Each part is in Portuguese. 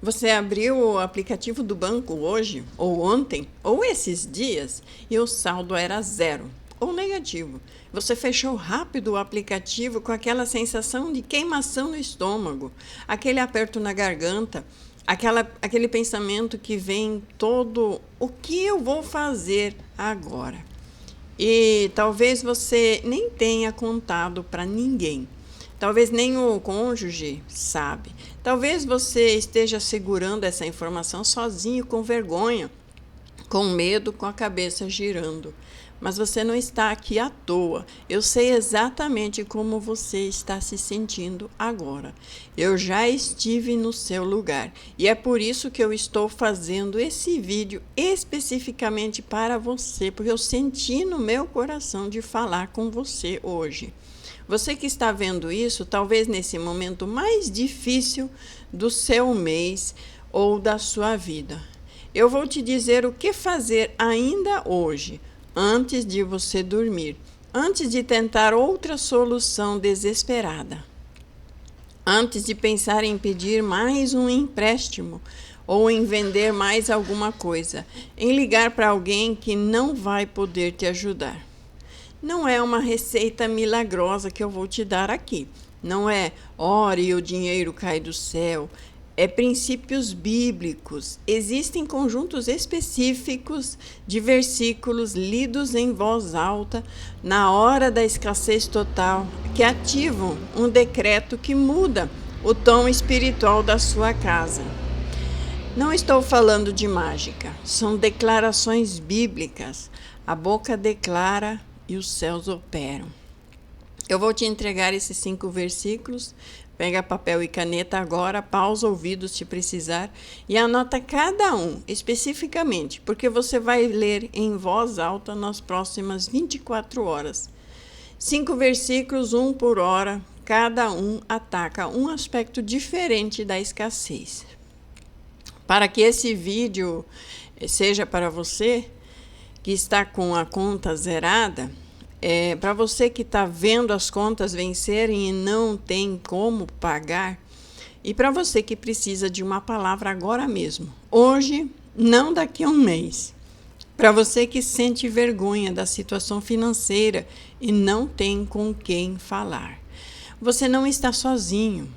Você abriu o aplicativo do banco hoje, ou ontem, ou esses dias, e o saldo era zero, ou negativo. Você fechou rápido o aplicativo com aquela sensação de queimação no estômago, aquele aperto na garganta, aquele pensamento que vem todo: o que eu vou fazer agora? E talvez você nem tenha contado para ninguém. Talvez nem o cônjuge sabe. Talvez você esteja segurando essa informação sozinho, com vergonha, com medo, com a cabeça girando. Mas você não está aqui à toa. Eu sei exatamente como você está se sentindo agora. Eu já estive no seu lugar e é por isso que eu estou fazendo esse vídeo especificamente para você, porque eu senti no meu coração de falar com você hoje. Você que está vendo isso, talvez nesse momento mais difícil do seu mês ou da sua vida. Eu vou te dizer o que fazer ainda hoje, antes de você dormir, antes de tentar outra solução desesperada, antes de pensar em pedir mais um empréstimo ou em vender mais alguma coisa, em ligar para alguém que não vai poder te ajudar. Não é uma receita milagrosa que eu vou te dar aqui. Não é ore e o dinheiro cai do céu. É princípios bíblicos. Existem conjuntos específicos de versículos lidos em voz alta na hora da escassez total que ativam um decreto que muda o tom espiritual da sua casa. Não estou falando de mágica, são declarações bíblicas. A boca declara e os céus operam. Eu vou te entregar esses 5 versículos. Pega papel e caneta agora, pausa ouvidos se precisar e anota cada um especificamente, porque você vai ler em voz alta nas próximas 24 horas. 5 versículos, um por hora, cada um ataca um aspecto diferente da escassez. Para que esse vídeo seja para você que está com a conta zerada, para você que está vendo as contas vencerem e não tem como pagar, e para você que precisa de uma palavra agora mesmo, hoje, não daqui a um mês, para você que sente vergonha da situação financeira e não tem com quem falar. Você não está sozinho,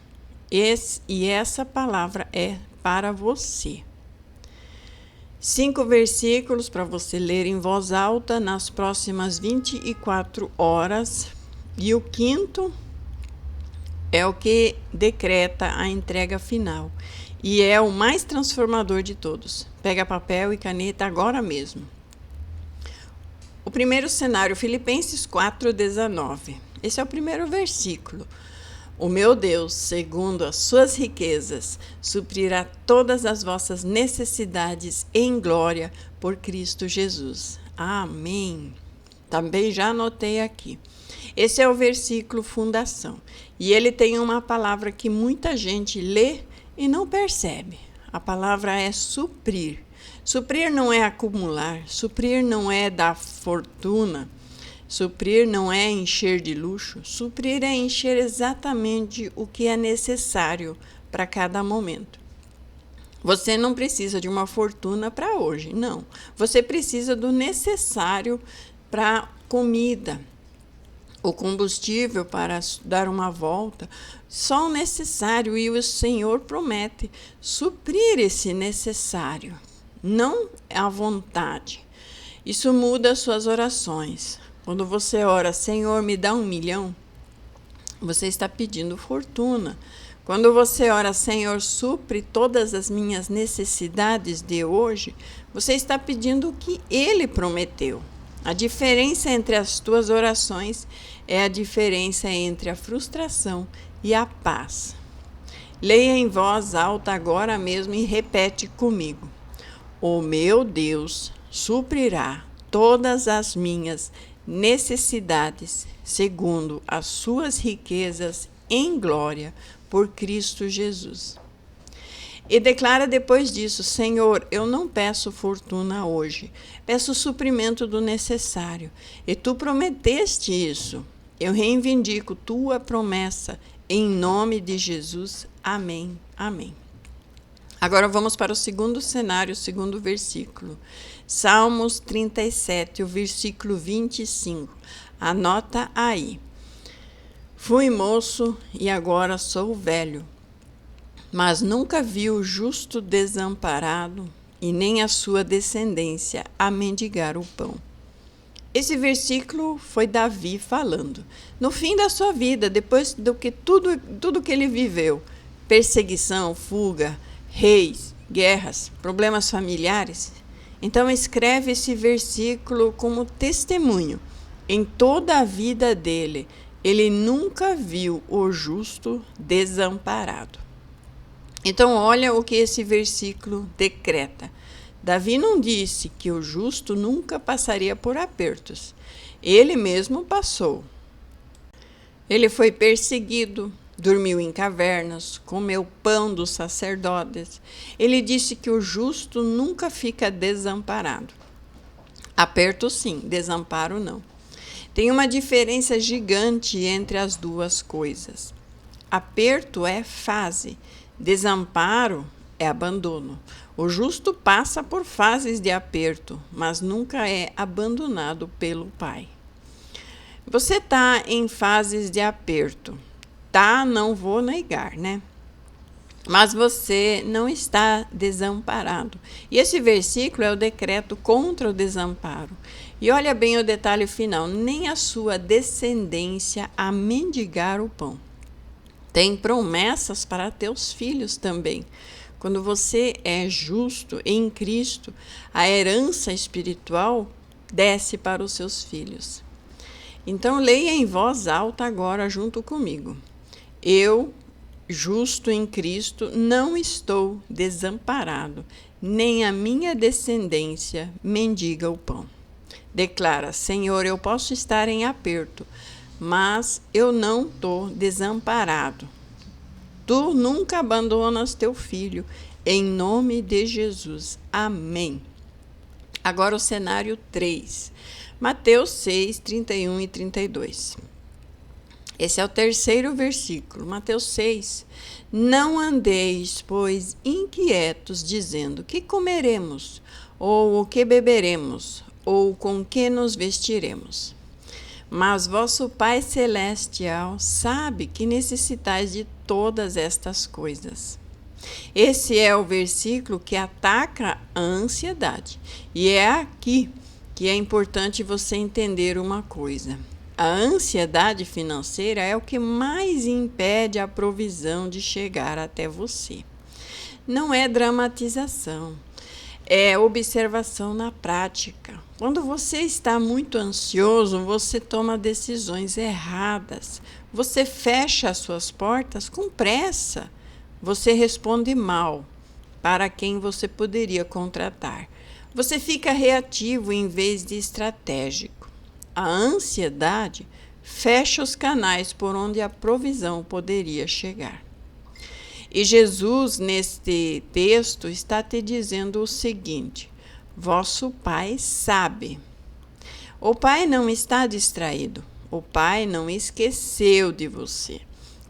e essa palavra é para você. 5 versículos para você ler em voz alta nas próximas 24 horas. E o 5º é o que decreta a entrega final. E é o mais transformador de todos. Pega papel e caneta agora mesmo. O primeiro cenário, Filipenses 4:19. Esse é o primeiro versículo. O meu Deus, segundo as suas riquezas, suprirá todas as vossas necessidades em glória por Cristo Jesus. Amém. Também já anotei aqui. Esse é o versículo fundação. E ele tem uma palavra que muita gente lê e não percebe. A palavra é suprir. Suprir não é acumular, suprir não é dar fortuna. Suprir não é encher de luxo, suprir é encher exatamente o que é necessário para cada momento. Você não precisa de uma fortuna para hoje, não. Você precisa do necessário para comida, o combustível para dar uma volta, só o necessário, e o Senhor promete suprir esse necessário, não à vontade. Isso muda as suas orações. Quando você ora, Senhor, me dá 1 milhão, você está pedindo fortuna. Quando você ora, Senhor, supre todas as minhas necessidades de hoje, você está pedindo o que Ele prometeu. A diferença entre as tuas orações é a diferença entre a frustração e a paz. Leia em voz alta agora mesmo e repete comigo. O meu Deus suprirá todas as minhas necessidades, segundo as suas riquezas em glória, por Cristo Jesus. E declara depois disso, Senhor, eu não peço fortuna hoje, peço o suprimento do necessário. E tu prometeste isso. Eu reivindico tua promessa, em nome de Jesus. Amém. Amém. Agora vamos para o segundo cenário, o segundo versículo. Salmos 37, o versículo 25. Anota aí. Fui moço e agora sou velho, mas nunca vi o justo desamparado e nem a sua descendência a mendigar o pão. Esse versículo foi Davi falando. No fim da sua vida, depois do que tudo que ele viveu, perseguição, fuga, reis, guerras, problemas familiares. Então escreve esse versículo como testemunho. Em toda a vida dele, ele nunca viu o justo desamparado. Então olha o que esse versículo decreta. Davi não disse que o justo nunca passaria por apertos. Ele mesmo passou. Ele foi perseguido, dormiu em cavernas, comeu pão dos sacerdotes. Ele disse que o justo nunca fica desamparado. Aperto sim, desamparo não. Tem uma diferença gigante entre as duas coisas. Aperto é fase, desamparo é abandono. O justo passa por fases de aperto, mas nunca é abandonado pelo Pai. Você está em fases de aperto. Tá, não vou negar, né? Mas você não está desamparado. E esse versículo é o decreto contra o desamparo. E olha bem o detalhe final: nem a sua descendência a mendigar o pão. Tem promessas para teus filhos também. Quando você é justo em Cristo, a herança espiritual desce para os seus filhos. Então leia em voz alta agora junto comigo. Eu, justo em Cristo, não estou desamparado, nem a minha descendência mendiga o pão. Declara: Senhor, eu posso estar em aperto, mas eu não estou desamparado. Tu nunca abandonas teu filho, em nome de Jesus. Amém. Agora o cenário 3. Mateus 6, 31 e 32. Esse é o terceiro versículo. Mateus 6. Não andeis, pois, inquietos, dizendo: que comeremos? Ou o que beberemos? Ou com que nos vestiremos? Mas vosso Pai Celestial sabe que necessitais de todas estas coisas. Esse é o versículo que ataca a ansiedade. E é aqui que é importante você entender uma coisa. A ansiedade financeira é o que mais impede a provisão de chegar até você. Não é dramatização, é observação na prática. Quando você está muito ansioso, você toma decisões erradas. Você fecha as suas portas com pressa. Você responde mal para quem você poderia contratar. Você fica reativo em vez de estratégico. A ansiedade fecha os canais por onde a provisão poderia chegar. E Jesus, neste texto, está te dizendo o seguinte: vosso Pai sabe. O Pai não está distraído. O Pai não esqueceu de você.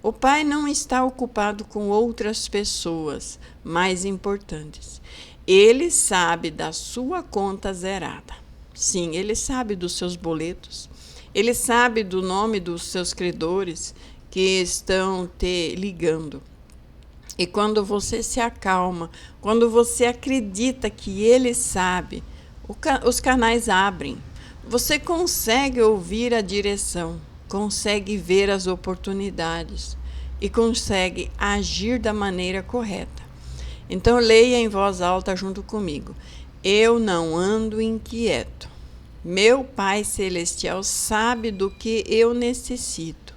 O Pai não está ocupado com outras pessoas mais importantes. Ele sabe da sua conta zerada. Sim, ele sabe dos seus boletos. Ele sabe do nome dos seus credores que estão te ligando. E quando você se acalma, quando você acredita que ele sabe, os canais abrem. Você consegue ouvir a direção, consegue ver as oportunidades e consegue agir da maneira correta. Então leia em voz alta junto comigo. Eu não ando inquieto. Meu Pai Celestial sabe do que eu necessito.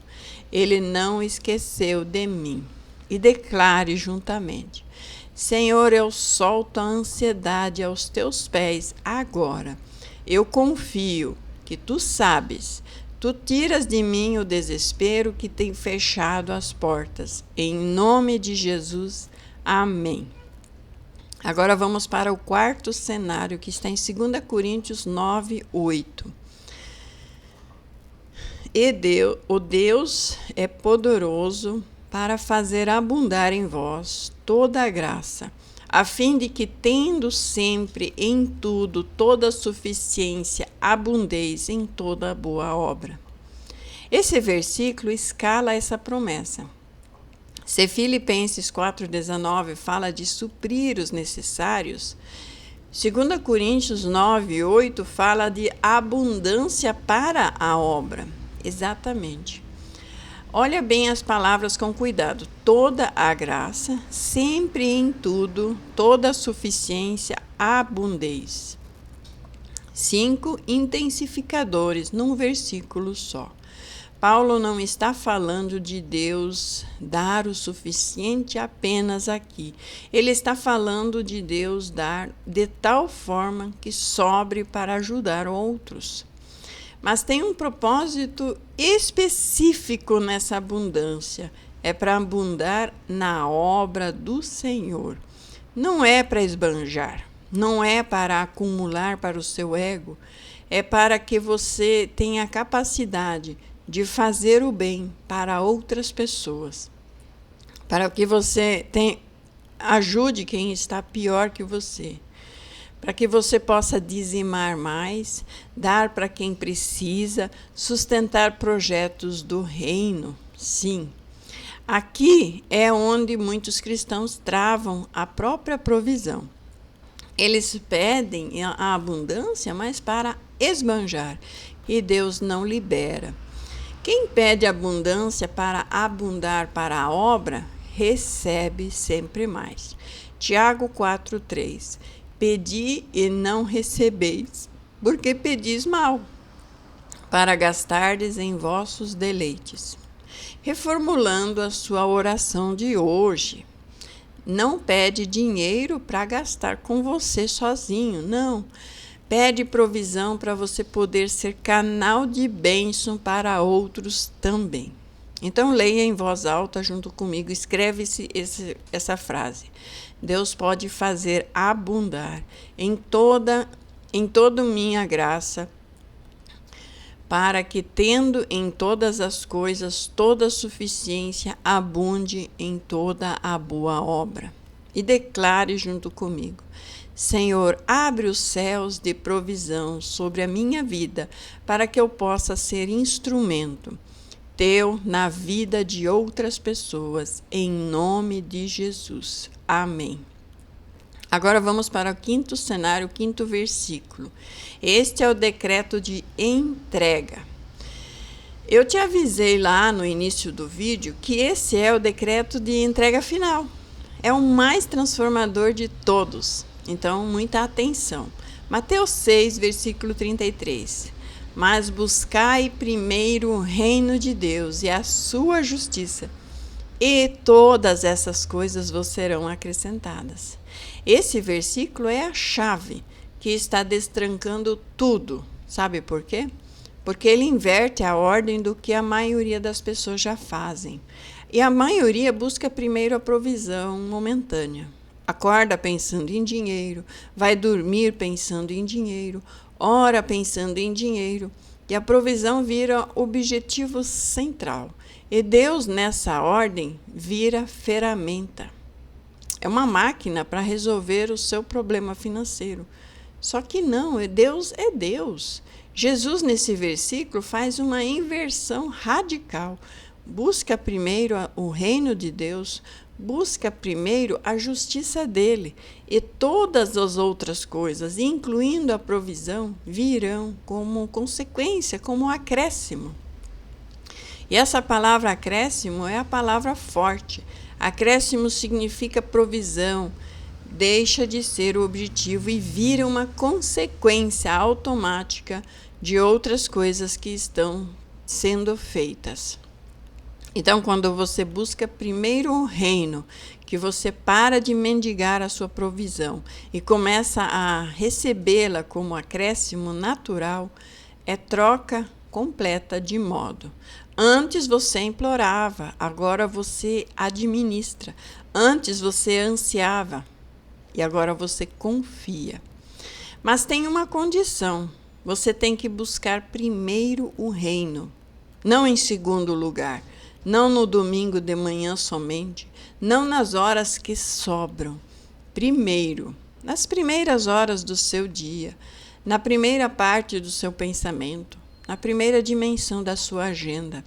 Ele não esqueceu de mim. E declare juntamente: Senhor, eu solto a ansiedade aos teus pés agora. Eu confio que tu sabes. Tu tiras de mim o desespero que tem fechado as portas. Em nome de Jesus. Amém. Agora vamos para o quarto cenário, que está em 2 Coríntios 9, 8. O Deus é poderoso para fazer abundar em vós toda a graça, a fim de que, tendo sempre em tudo toda suficiência, abundeis em toda boa obra. Esse versículo escala essa promessa. Se Filipenses 4,19 fala de suprir os necessários, 2 Coríntios 9,8 fala de abundância para a obra. Exatamente. Olha bem as palavras com cuidado. Toda a graça, sempre em tudo, toda a suficiência, abundez. 5 intensificadores, num versículo só. Paulo não está falando de Deus dar o suficiente apenas aqui. Ele está falando de Deus dar de tal forma que sobre para ajudar outros. Mas tem um propósito específico nessa abundância. É para abundar na obra do Senhor. Não é para esbanjar, não é para acumular para o seu ego. É para que você tenha a capacidade de fazer o bem para outras pessoas. Para que você ajude quem está pior que você. Para que você possa dizimar mais, dar para quem precisa, sustentar projetos do reino. Sim. Aqui é onde muitos cristãos travam a própria provisão. Eles pedem a abundância, mas para esbanjar, e Deus não libera. Quem pede abundância para abundar para a obra, recebe sempre mais. Tiago 4,3. Pedi e não recebeis, porque pedis mal, para gastardes em vossos deleites. Reformulando a sua oração de hoje, não pede dinheiro para gastar com você sozinho, não. Pede provisão para você poder ser canal de bênção para outros também. Então, leia em voz alta junto comigo, escreve essa frase. Deus pode fazer abundar em toda minha graça, para que, tendo em todas as coisas toda suficiência, abunde em toda a boa obra. E declare junto comigo: Senhor, abre os céus de provisão sobre a minha vida, para que eu possa ser instrumento Teu na vida de outras pessoas, em nome de Jesus. Amém. Agora vamos para o quinto cenário, o quinto versículo. Este é o decreto de entrega. Eu te avisei lá no início do vídeo que esse é o decreto de entrega final. É o mais transformador de todos. Então, muita atenção. Mateus 6, versículo 33. Mas buscai primeiro o reino de Deus e a sua justiça, e todas essas coisas vos serão acrescentadas. Esse versículo é a chave que está destrancando tudo. Sabe por quê? Porque ele inverte a ordem do que a maioria das pessoas já fazem. E a maioria busca primeiro a provisão momentânea. Acorda pensando em dinheiro, vai dormir pensando em dinheiro, ora pensando em dinheiro, e a provisão vira objetivo central. E Deus, nessa ordem, vira ferramenta. É uma máquina para resolver o seu problema financeiro. Só que não, Deus é Deus. Jesus, nesse versículo, faz uma inversão radical. Busca primeiro o reino de Deus, busca primeiro a justiça dele, e todas as outras coisas, incluindo a provisão, virão como consequência, como acréscimo. E essa palavra acréscimo é a palavra forte. Acréscimo significa provisão, deixa de ser o objetivo e vira uma consequência automática de outras coisas que estão sendo feitas. Então, quando você busca primeiro o reino, que você para de mendigar a sua provisão e começa a recebê-la como acréscimo natural, é troca completa de modo. Antes você implorava, agora você administra. Antes você ansiava e agora você confia. Mas tem uma condição: você tem que buscar primeiro o reino, não em segundo lugar. Não no domingo de manhã somente, não nas horas que sobram. primeiro, nas primeiras horas do seu dia, na primeira parte do seu pensamento, na primeira dimensão da sua agenda.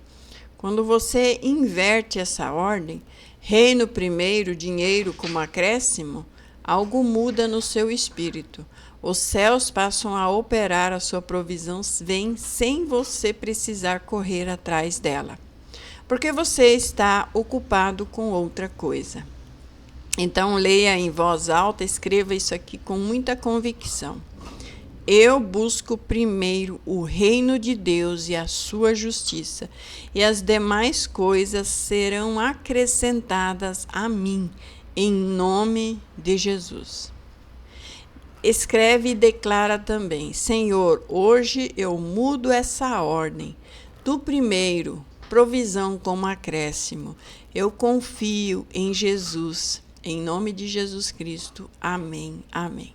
Quando você inverte essa ordem, reino primeiro, dinheiro como acréscimo, algo muda no seu espírito. Os céus passam a operar, a sua provisão vem sem você precisar correr atrás dela, porque você está ocupado com outra coisa. Então, leia em voz alta, escreva isso aqui com muita convicção. Eu busco primeiro o reino de Deus e a sua justiça, e as demais coisas serão acrescentadas a mim, em nome de Jesus. Escreve e declara também: Senhor, hoje eu mudo essa ordem. Do primeiro, provisão como acréscimo. Eu confio em Jesus, em nome de Jesus Cristo. Amém, amém.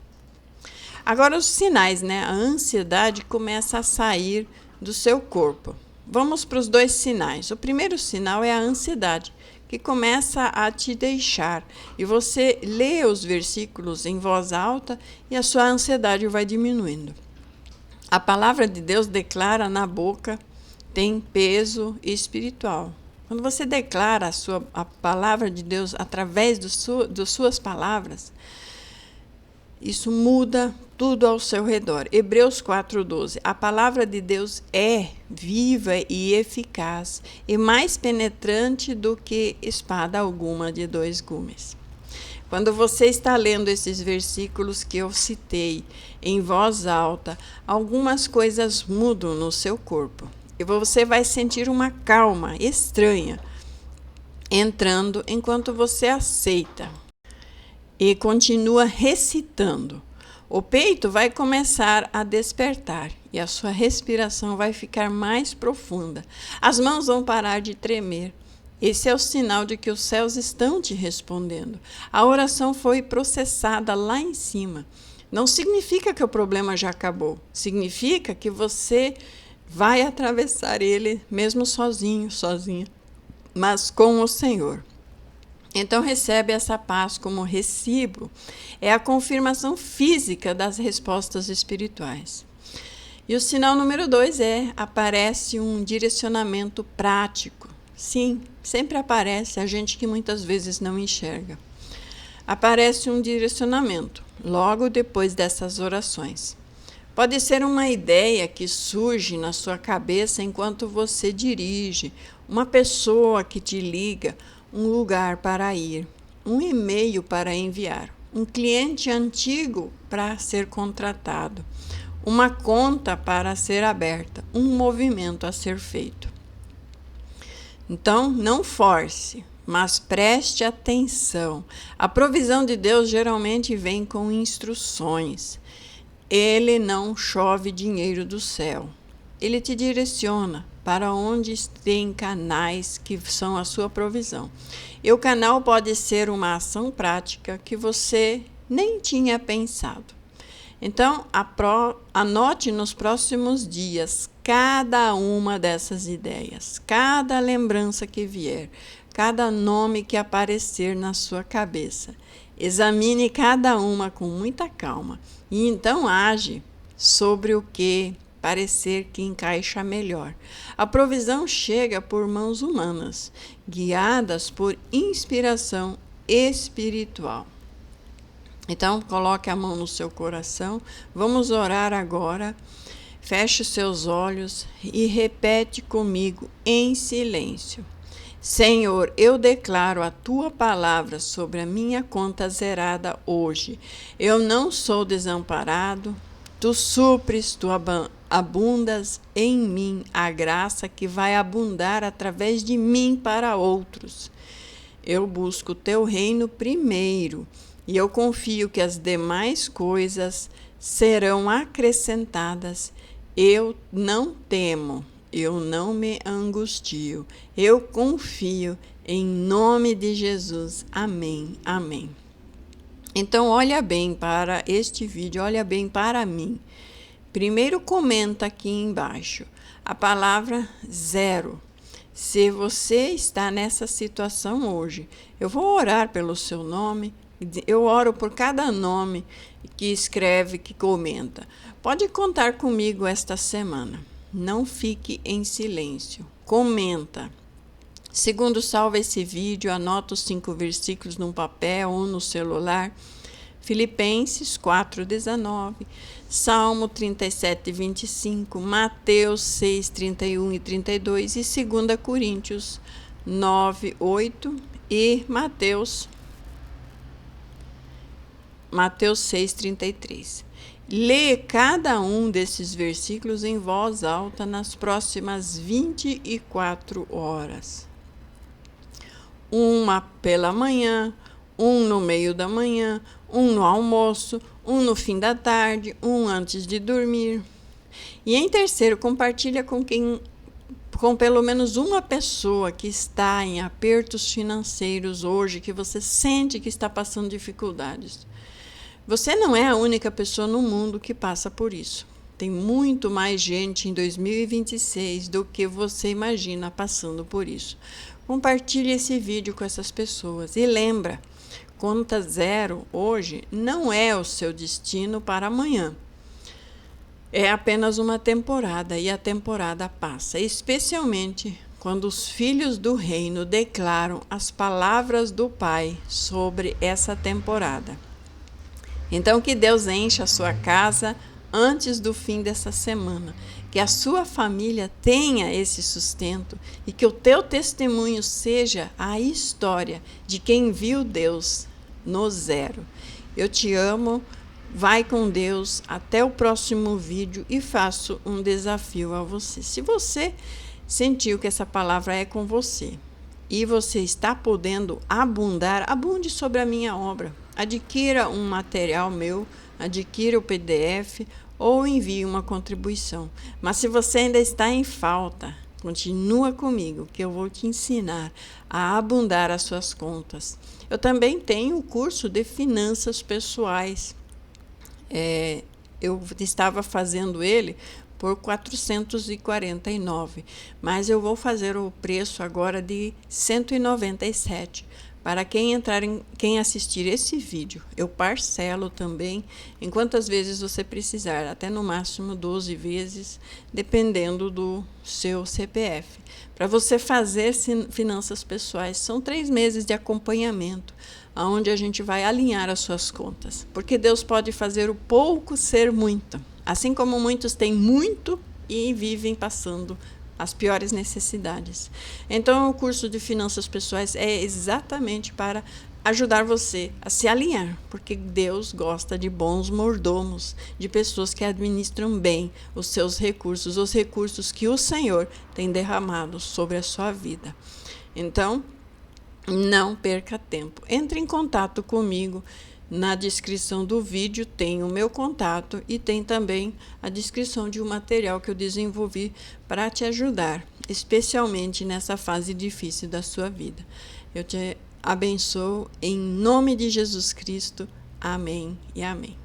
Agora os sinais, né? A ansiedade começa a sair do seu corpo. Vamos para os 2 sinais. O primeiro sinal é a ansiedade, que começa a te deixar. E você lê os versículos em voz alta e a sua ansiedade vai diminuindo. A palavra de Deus declara na boca, tem peso espiritual. Quando você declara a palavra de Deus através das suas palavras, isso muda tudo ao seu redor. Hebreus 4:12. A palavra de Deus é viva e eficaz e mais penetrante do que espada alguma de 2 gumes. Quando você está lendo esses versículos que eu citei em voz alta, algumas coisas mudam no seu corpo. E você vai sentir uma calma estranha entrando enquanto você aceita e continua recitando. O peito vai começar a despertar e a sua respiração vai ficar mais profunda. As mãos vão parar de tremer. Esse é o sinal de que os céus estão te respondendo. A oração foi processada lá em cima. Não significa que o problema já acabou. Significa que você vai atravessar ele mesmo sozinho, sozinha, mas com o Senhor. Então recebe essa paz como recibo. É a confirmação física das respostas espirituais. E o sinal número 2 aparece um direcionamento prático. Sim, sempre aparece, a gente que muitas vezes não enxerga. Aparece um direcionamento logo depois dessas orações. Pode ser uma ideia que surge na sua cabeça enquanto você dirige, uma pessoa que te liga, um lugar para ir, um e-mail para enviar, um cliente antigo para ser contratado, uma conta para ser aberta, um movimento a ser feito. Então, não force, mas preste atenção. A provisão de Deus geralmente vem com instruções. Ele não chove dinheiro do céu. Ele te direciona para onde tem canais que são a sua provisão. E o canal pode ser uma ação prática que você nem tinha pensado. Então, anote nos próximos dias cada uma dessas ideias, cada lembrança que vier, cada nome que aparecer na sua cabeça. Examine cada uma com muita calma e então age sobre o que parecer que encaixa melhor. A provisão chega por mãos humanas, guiadas por inspiração espiritual. Então, coloque a mão no seu coração. Vamos orar agora. Feche os seus olhos e repete comigo em silêncio. Senhor, eu declaro a tua palavra sobre a minha conta zerada hoje. Eu não sou desamparado. Tu supres, tu abundas em mim a graça que vai abundar através de mim para outros. Eu busco o teu reino primeiro e eu confio que as demais coisas serão acrescentadas. Eu não temo, eu não me angustio, eu confio em nome de Jesus. Amém, amém. Então, olha bem para este vídeo, olha bem para mim. Primeiro comenta aqui embaixo a palavra 0. Se você está nessa situação hoje, eu vou orar pelo seu nome. Eu oro por cada nome que escreve, que comenta. Pode contar comigo esta semana. Não fique em silêncio. Comenta. Segundo, salva esse vídeo, anota os 5 versículos num papel ou no celular. Filipenses 4:19, Salmo 37:25, Mateus 6:31 e 32 e 2 Coríntios 9:8 e Mateus 6:33. Lê cada um desses versículos em voz alta nas próximas 24 horas. Uma pela manhã, um no meio da manhã, um no almoço, um no fim da tarde, um antes de dormir. E em terceiro, compartilha com pelo menos uma pessoa que está em apertos financeiros hoje, que você sente que está passando dificuldades. Você não é a única pessoa no mundo que passa por isso. Tem muito mais gente em 2026 do que você imagina passando por isso. Compartilhe esse vídeo com essas pessoas e lembra, conta zero hoje não é o seu destino para amanhã. É apenas uma temporada e a temporada passa, especialmente quando os filhos do reino declaram as palavras do Pai sobre essa temporada. Então, que Deus encha a sua casa antes do fim dessa semana, que a sua família tenha esse sustento e que o teu testemunho seja a história de quem viu Deus no zero. Eu te amo, vai com Deus, até o próximo vídeo e faço um desafio a você. Se você sentiu que essa palavra é com você e você está podendo abundar, abunde sobre a minha obra. Adquira um material meu, adquira o PDF ou envie uma contribuição. Mas se você ainda está em falta, continua comigo, que eu vou te ensinar a abundar as suas contas. Eu também tenho o curso de finanças pessoais. Eu estava fazendo ele por R$ 449, mas eu vou fazer o preço agora de R$ 197. Para quem assistir esse vídeo, eu parcelo também em quantas vezes você precisar, até no máximo 12 vezes, dependendo do seu CPF. Para você fazer finanças pessoais, são 3 meses de acompanhamento, onde a gente vai alinhar as suas contas. Porque Deus pode fazer o pouco ser muito, assim como muitos têm muito e vivem passando as piores necessidades. Então, o curso de finanças pessoais é exatamente para ajudar você a se alinhar, porque Deus gosta de bons mordomos, de pessoas que administram bem os seus recursos, os recursos que o Senhor tem derramado sobre a sua vida. Então, não perca tempo. Entre em contato comigo. Na descrição do vídeo tem o meu contato e tem também a descrição de um material que eu desenvolvi para te ajudar, especialmente nessa fase difícil da sua vida. Eu te abençoo em nome de Jesus Cristo. Amém e amém.